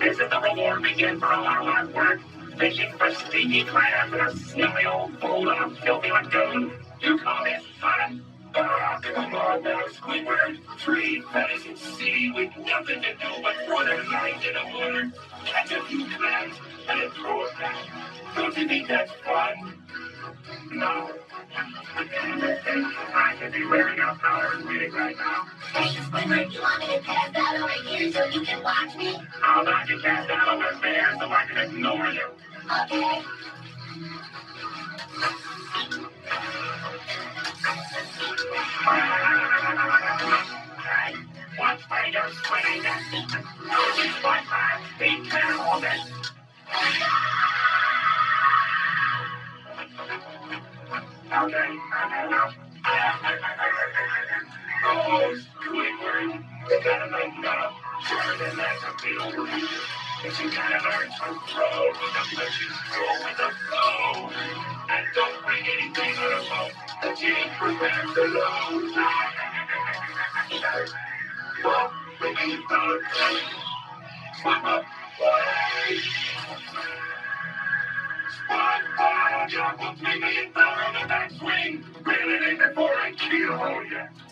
This is the reward we get for all our hard work. Fishing for stinky crabs in a smelly old bowl of filthy lagoon. You call this fun? Ah, come on now, Squidward. Three fellas at sea with nothing to do but throw their lines in the water, catch a few crabs, and then throw it back. Don't you think that's fun? No. I should be wearing a power wig right now. Hey, Squidward, you want me to pass out over here so you can watch me? How about you cast out over there so I can ignore you? Okay. What's for your squinting? Who's what, be careful this. Okay, oh, Squidward, you gotta make love. Sure, then that's a feel. But you gotta learn to roll with the punches, roll with the flow. And don't bring anything out of boat that you ain't prepared to load. Well, we need to swim up, way. SpongeBob, jump up, $3 million on the backswing. Reel it in before I kill you.